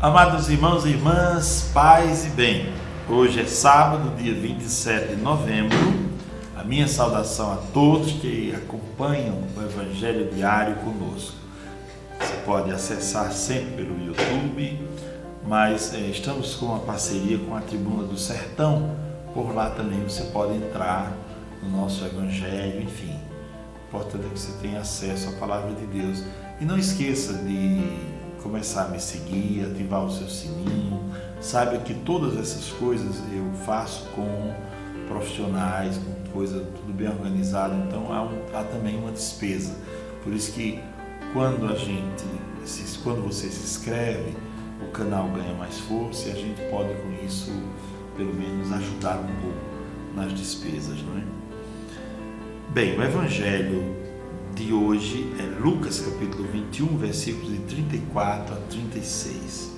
Amados irmãos e irmãs, paz e bem. Hoje é sábado, dia 27 de novembro. A minha saudação a todos que acompanham o Evangelho Diário conosco. Você pode acessar sempre pelo YouTube, mas estamos com uma parceria com a Tribuna do Sertão. Por lá também você pode entrar no nosso Evangelho, enfim. O importante é que você tenha acesso à Palavra de Deus. E não esqueça de começar a me seguir, ativar o seu sininho. Saiba que todas essas coisas eu faço com profissionais, com coisa tudo bem organizado, então há também uma despesa. Por isso que quando você se inscreve, o canal ganha mais força e a gente pode com isso pelo menos ajudar um pouco nas despesas, não é? Bem, o Evangelho de hoje é Lucas capítulo 21, versículos de 34 a 36.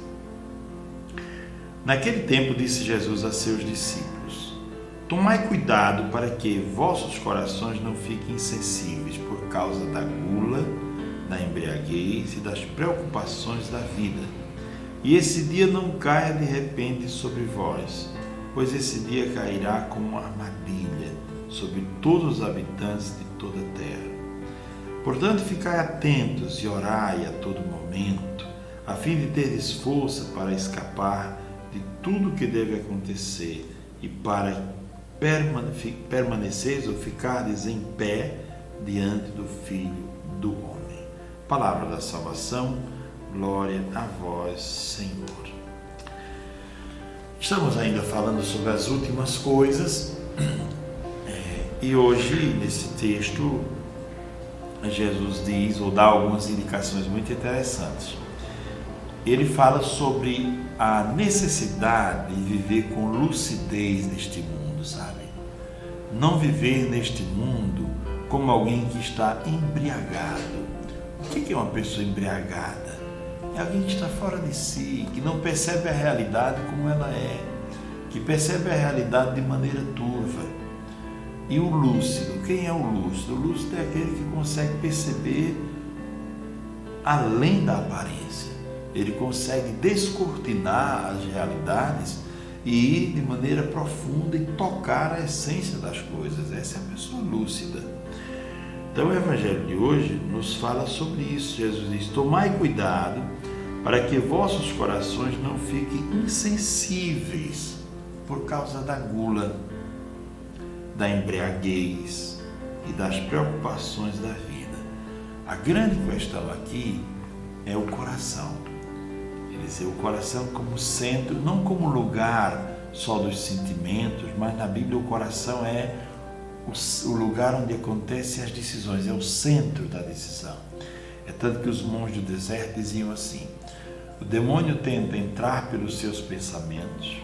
Naquele tempo disse Jesus a seus discípulos: tomai cuidado para que vossos corações não fiquem insensíveis por causa da gula, da embriaguez e das preocupações da vida. E esse dia não caia de repente sobre vós, pois esse dia cairá como uma armadilha sobre todos os habitantes de toda a terra. Portanto, ficai atentos e orai a todo momento, a fim de teres força para escapar de tudo o que deve acontecer e para permaneceres ou ficardes em pé diante do Filho do Homem. Palavra da salvação, glória a vós, Senhor. Estamos ainda falando sobre as últimas coisas e hoje, nesse texto, Jesus diz, ou dá algumas indicações muito interessantes. Ele fala sobre a necessidade de viver com lucidez neste mundo, sabe? Não viver neste mundo como alguém que está embriagado. O que é uma pessoa embriagada? É alguém que está fora de si, que não percebe a realidade como ela é, que percebe a realidade de maneira turva. E o lúcido, quem é o lúcido? O lúcido é aquele que consegue perceber além da aparência. Ele consegue descortinar as realidades e ir de maneira profunda e tocar a essência das coisas. Essa é a pessoa lúcida. Então o Evangelho de hoje nos fala sobre isso. Jesus diz: tomai cuidado para que vossos corações não fiquem insensíveis por causa da gula, da embriaguez e das preocupações da vida. A grande questão aqui é o coração. Quer dizer, o coração como centro, não como lugar só dos sentimentos, mas na Bíblia o coração é o lugar onde acontecem as decisões, é o centro da decisão. É tanto que os monges do deserto diziam assim: o demônio tenta entrar pelos seus pensamentos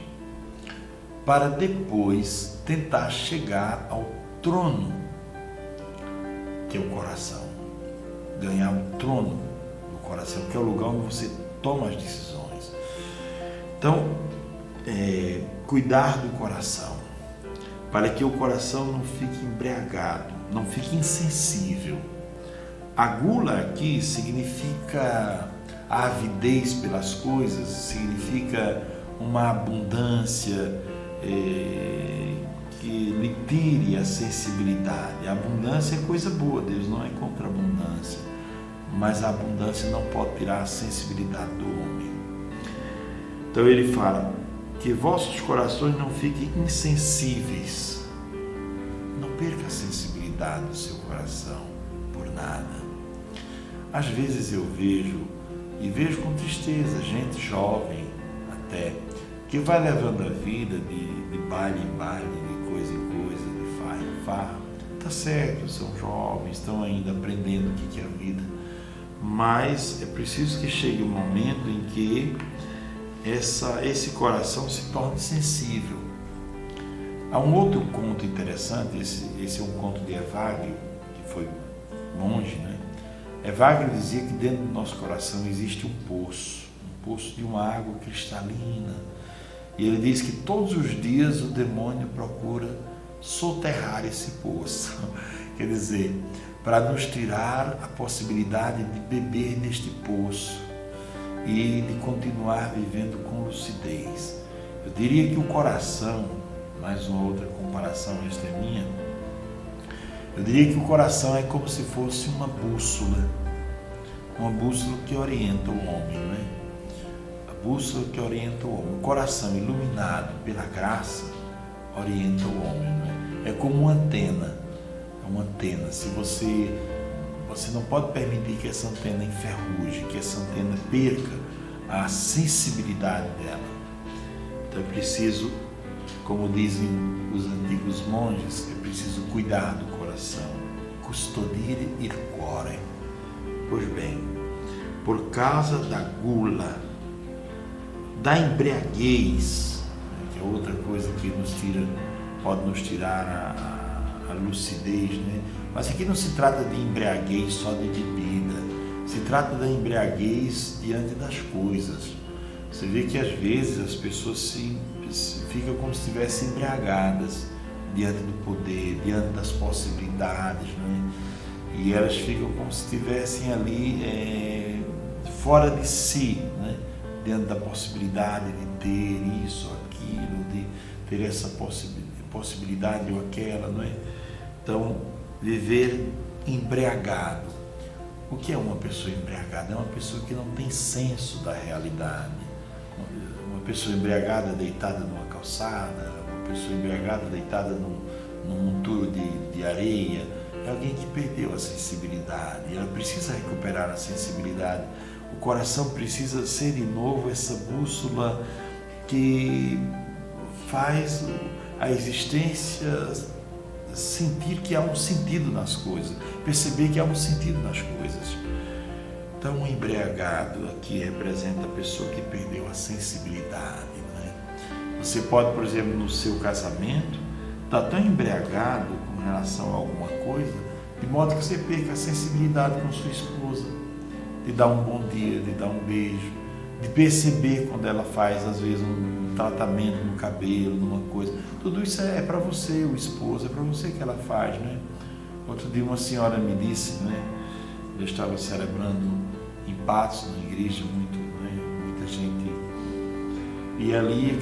para depois tentar chegar ao trono, que é o coração. Ganhar o trono do coração, que é o lugar onde você toma as decisões. Então, cuidar do coração, para que o coração não fique embriagado, não fique insensível. A gula aqui significa a avidez pelas coisas, significa uma abundância que lhe tire a sensibilidade. A abundância é coisa boa, Deus não é contra a abundância, mas a abundância não pode tirar a sensibilidade do homem. Então ele fala que vossos corações não fiquem insensíveis. Não perca a sensibilidade do seu coração por nada. Às vezes eu vejo com tristeza gente jovem até, que vai levando a vida de baile em baile, de coisa em coisa, de farra em farra. Tá certo, são jovens, estão ainda aprendendo o que é a vida, mas é preciso que chegue um momento em que esse coração se torne sensível. Há um outro conto interessante, esse é um conto de Evagrio, que foi monge, né? Evagrio dizia que dentro do nosso coração existe um poço de uma água cristalina. E ele diz que todos os dias o demônio procura soterrar esse poço. Quer dizer, para nos tirar a possibilidade de beber neste poço. e de continuar vivendo com lucidez. Eu diria que o coração, mais uma outra comparação, esta é minha, eu diria que o coração é como se fosse uma bússola que orienta o homem, não é? A bússola que orienta o homem. O coração iluminado pela graça orienta o homem, não é? É como uma antena, se você não pode permitir que essa antena enferruje, que essa antena perca a sensibilidade dela. Então é preciso, como dizem os antigos monges, é preciso cuidar do coração, custodire il cuore. Pois bem, por causa da gula, da embriaguez, que é outra coisa que pode nos tirar a lucidez, né? Mas aqui não se trata de embriaguez só de bebida, se trata da embriaguez diante das coisas. Você vê que às vezes as pessoas ficam como se estivessem embriagadas diante do poder, diante das possibilidades, né? E elas ficam como se estivessem ali fora de si, né? Diante da possibilidade de ter isso, aquilo, de ter essa possibilidade ou aquela, não é? Então, viver embriagado. O que é uma pessoa embriagada? É uma pessoa que não tem senso da realidade. Uma pessoa embriagada deitada numa calçada, uma pessoa embriagada deitada num monturo de areia, é alguém que perdeu a sensibilidade. Ela precisa recuperar a sensibilidade. O coração precisa ser de novo essa bússola que faz a existência sentir que há um sentido nas coisas, perceber que há um sentido nas coisas. Então, o embriagado aqui representa a pessoa que perdeu a sensibilidade, né? Você pode, por exemplo, no seu casamento, estar tão embriagado com relação a alguma coisa, de modo que você perca a sensibilidade com sua esposa, de dar um bom dia, de dar um beijo, de perceber quando ela faz, às vezes, um tratamento no cabelo, numa coisa. Tudo isso é para você, o esposo, é para você que ela faz, né? Outro dia uma senhora me disse, né? Eu estava celebrando em Patos, na igreja, muita gente. E ali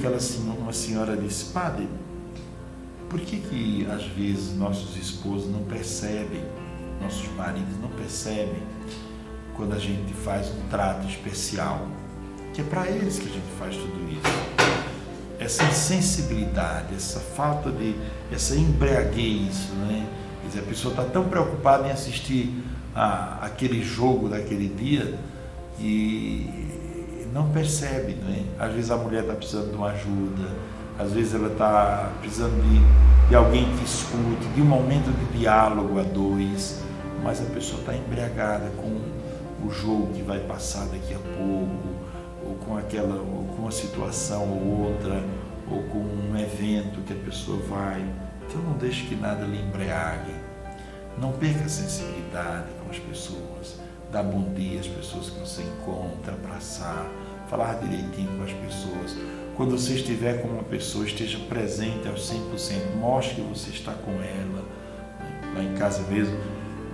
uma senhora disse: padre, por que às vezes nossos esposos não percebem, nossos maridos não percebem quando a gente faz um trato especial? Que é para eles que a gente faz tudo isso. Essa insensibilidade, essa falta essa embriaguez, né? Quer dizer, a pessoa está tão preocupada em assistir aquele jogo daquele dia e não percebe, né? Às vezes a mulher está precisando de uma ajuda, às vezes ela está precisando de alguém que escute, de um momento de diálogo a dois, mas a pessoa está embriagada com o jogo que vai passar daqui a pouco, ou com uma situação ou outra, ou com um evento que a pessoa vai. Então não deixe que nada lhe embriague. Não perca a sensibilidade com as pessoas. Dá bom dia às pessoas que você encontra, abraçar, falar direitinho com as pessoas. Quando você estiver com uma pessoa, esteja presente aos 100%. Mostre que você está com ela. Lá em casa mesmo,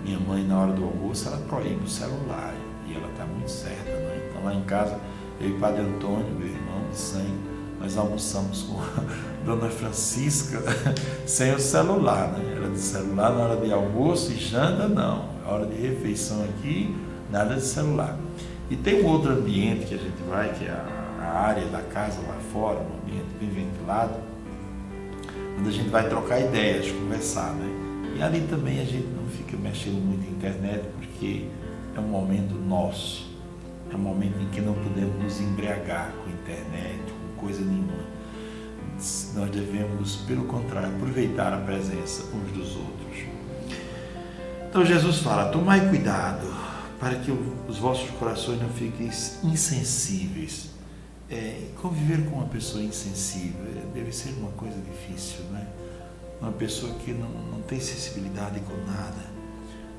minha mãe, na hora do almoço, ela proíbe o celular. E ela está muito certa, né? Então lá em casa, eu e o Padre Antônio, meu irmão de sangue, nós almoçamos com a Dona Francisca sem o celular, né? Era de celular na hora de almoço e janta não. Na hora de refeição aqui, nada de celular. E tem um outro ambiente que a gente vai, que é a área da casa lá fora, um ambiente bem ventilado, onde a gente vai trocar ideias, conversar, né? E ali também a gente não fica mexendo muito na internet, porque é um momento nosso. É um momento em que não podemos nos embriagar com a internet, com coisa nenhuma. Nós devemos, pelo contrário, aproveitar a presença uns dos outros. Então Jesus fala: tomai cuidado para que os vossos corações não fiquem insensíveis. Conviver com uma pessoa insensível deve ser uma coisa difícil, né? Uma pessoa que não tem sensibilidade com nada,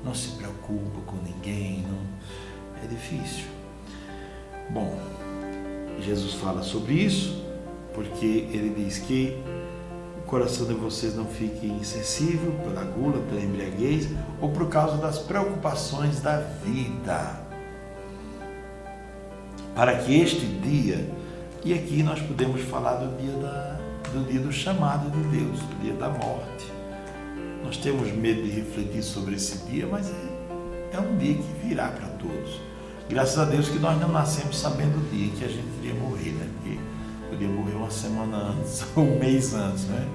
não se preocupa com ninguém, é difícil. Bom, Jesus fala sobre isso, porque ele diz que o coração de vocês não fique insensível pela gula, pela embriaguez, ou por causa das preocupações da vida. para que este dia, e aqui nós podemos falar do dia do chamado de Deus, do dia da morte. Nós temos medo de refletir sobre esse dia, mas é um dia que virá para todos. Graças a Deus que nós não nascemos sabendo o dia que a gente iria morrer, né? Porque podia morrer uma semana antes ou um mês antes, né?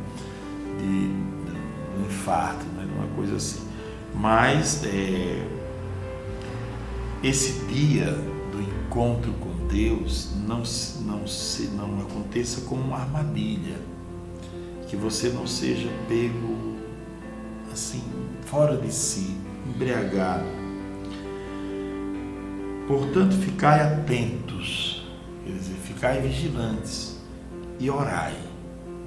De um infarto, né? Uma coisa assim. Mas esse dia do encontro com Deus não aconteça como uma armadilha, que você não seja pego assim, fora de si, embriagado. Portanto, ficai atentos, quer dizer, ficai vigilantes e orai.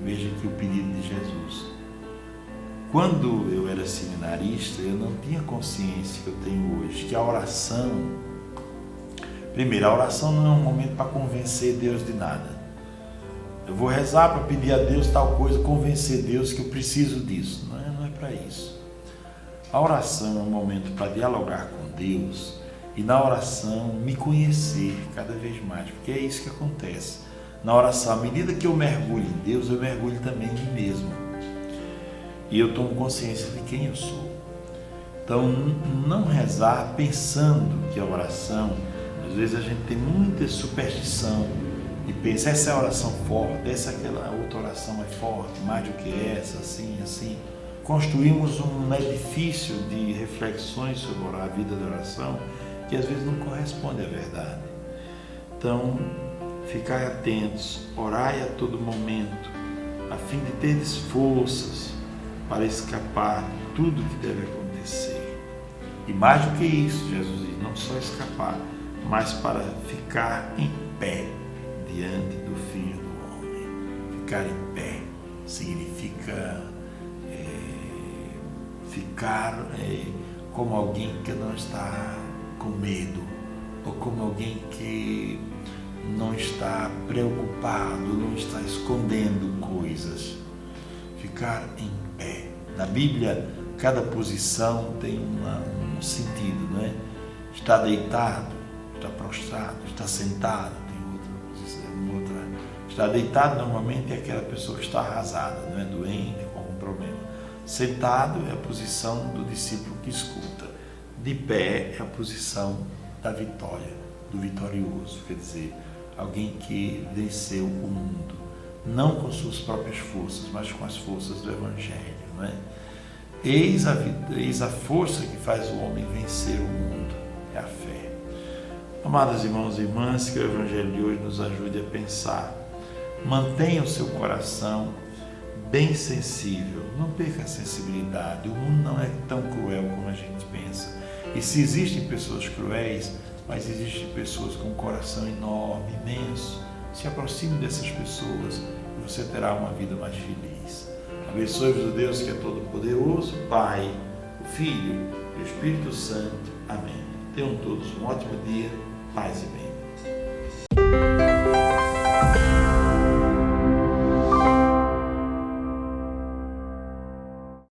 Veja aqui o pedido de Jesus. Quando eu era seminarista, eu não tinha consciência que eu tenho hoje, que a oração, primeiro, a oração não é um momento para convencer Deus de nada. Eu vou rezar para pedir a Deus tal coisa, convencer Deus que eu preciso disso. Não é para isso. A oração é um momento para dialogar com Deus e na oração me conhecer cada vez mais, porque é isso que acontece. Na oração, à medida que eu mergulho em Deus, eu mergulho também em mim mesmo. E eu tomo consciência de quem eu sou. Então, não rezar pensando que a oração, às vezes a gente tem muita superstição e pensa, essa é a oração forte, aquela outra oração é forte, mais do que essa, assim. Construímos um edifício de reflexões sobre a vida da oração que às vezes não corresponde à verdade. Então, ficai atentos, orai a todo momento, a fim de teres forças para escapar de tudo que deve acontecer. E mais do que isso, Jesus diz, não só escapar, mas para ficar em pé diante do Filho do Homem. Ficar em pé significa ficar como alguém que não está com medo, ou como alguém que não está preocupado, não está escondendo coisas. Ficar em pé. Na Bíblia, cada posição tem um sentido, não é? Está deitado, está prostrado, está sentado, tem outra posição, Está deitado normalmente é aquela pessoa que está arrasada, não é? Doente, com algum problema. Sentado é a posição do discípulo que escuta. De pé é a posição da vitória, do vitorioso, quer dizer, alguém que venceu o mundo, não com suas próprias forças, mas com as forças do Evangelho, não é? Eis a força que faz o homem vencer o mundo, é a fé. Amados irmãos e irmãs, que o Evangelho de hoje nos ajude a pensar. Mantenha o seu coração bem sensível, não perca a sensibilidade. O mundo não é tão cruel como a gente pensa. E se existem pessoas cruéis, mas existem pessoas com um coração enorme, imenso, se aproxime dessas pessoas e você terá uma vida mais feliz. Abençoe-vos o Deus que é todo-poderoso, Pai, o Filho e o Espírito Santo. Amém. Tenham todos um ótimo dia, paz e bem.